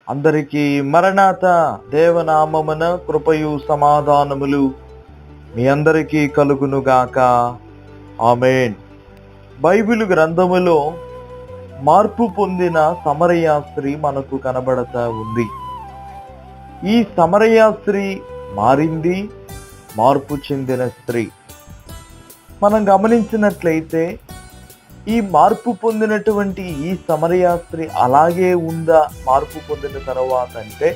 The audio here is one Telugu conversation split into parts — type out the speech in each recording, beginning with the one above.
అందరికీ మరణాత దేవనామమున కృపయు సమాధానములు మీ అందరికీ కలుగునుగాక. ఆమేన్. బైబిల్ గ్రంథములో మార్పు పొందిన సమరయ స్త్రీ మనకు కనబడతా ఉంది. ఈ సమరయ స్త్రీ మారింది, మార్పు చెందిన స్త్రీ. మనం గమనించినట్లయితే ఈ మార్పు పొందినటువంటి ఈ సమరయ స్త్రీ అలాగే ఉందా మార్పు పొందిన తర్వాత అంటే?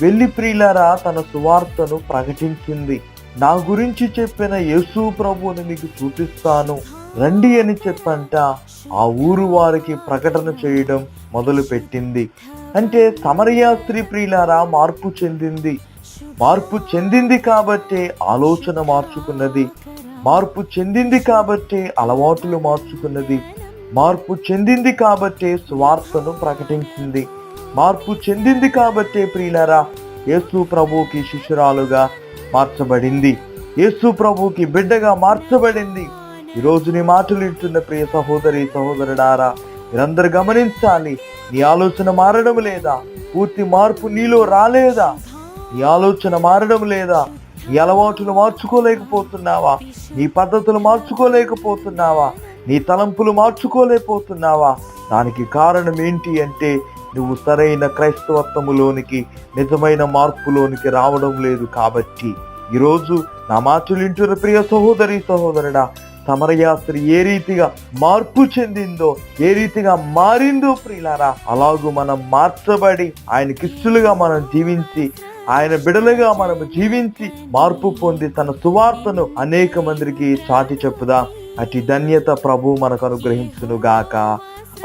వెళ్ళి ప్రియులారా తన సువార్తను ప్రకటించింది. నా గురించి చెప్పిన యేసు ప్రభువుని మీకు చూపిస్తాను రండి అని చెప్పంట ఆ ఊరు వారికి ప్రకటన చేయడం మొదలు పెట్టింది. అంటే సమరయ స్త్రీ ప్రియులారా మార్పు చెందింది. మార్పు చెందింది కాబట్టే ఆలోచన మార్చుకున్నది. మార్పు చెందింది కాబట్టే అలవాటులు మార్చుకున్నది. మార్పు చెందింది కాబట్టే సువార్తను ప్రకటించింది. మార్పు చెందింది కాబట్టే ప్రియులారా యేసు ప్రభువుకి శిష్యురాలుగా మార్చబడింది. యేసు ప్రభువుకి బిడ్డగా మార్చబడింది. ఈరోజు నీ మాటలు వింటున్న ప్రియ సహోదరి సహోదరుడారా, మీరందరూ గమనించాలి. నీ ఆలోచన మారడం లేదా? పూర్తి మార్పు నీలో రాలేదా? నీ ఆలోచన మారడం లేదా? నీ అలవాటులు మార్చుకోలేకపోతున్నావా? నీ పద్ధతులు మార్చుకోలేకపోతున్నావా? నీ తలంపులు మార్చుకోలేకపోతున్నావా? దానికి కారణం ఏంటి అంటే నువ్వు సరైన క్రైస్తవత్వములోనికి, నిజమైన మార్పులోనికి రావడం లేదు. కాబట్టి ఈరోజు నా మాటలు వింటున్న ప్రియ సహోదరి సహోదరుడా, సమరయ స్త్రీ ఏ రీతిగా మార్పు చెందిందో, ఏ రీతిగా మారిందో ప్రియులారా, అలాగూ మనం మార్చబడి ఆయనకిష్టులుగా మనం జీవించి, ఆయన బిడలుగా మనము జీవించి మార్పు పొంది తన సువార్తను అనేక మందికి చాటి చెప్పుదాం. అటు ధన్యత ప్రభు మనకు అనుగ్రహించును గాక.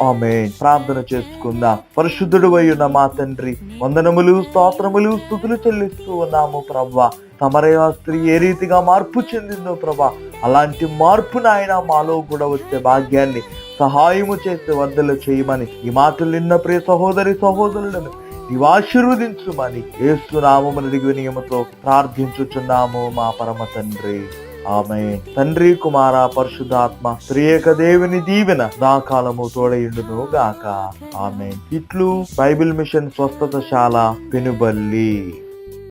ఆమేన్. ప్రార్థన చేసుకుందాం. పరిశుద్ధుడు అయ్యున్న మా తండ్రి, వందనములు, స్తోత్రములు, స్తుతులు చెల్లిస్తూ ఉన్నాము ప్రభువా. సమరయ స్త్రీ ఏ రీతిగా మార్పు చెందిందో ప్రభా, అలాంటి మార్పు నాయన మాలో కూడా వచ్చే భాగ్యాన్ని సహాయము చేసి వర్ధలు చేయమని ఈ మాటలు నిన్న ప్రియ సహోదరి సహోదరులను నీవు ఆశీర్వదించుమని యేసు నామమున అడిగి వినయముతో ప్రార్థించుచున్నాము మా పరమ తండ్రి. ఆమేన్. తండ్రి, కుమార, పరిశుద్ధాత్మ త్రియేక దేవుని దీవెన దాకాలము తోడయుండును గాక. ఆమేన్. ఇట్లు బైబిల్ మిషన్ స్వస్థతశాల పెనుబల్లి.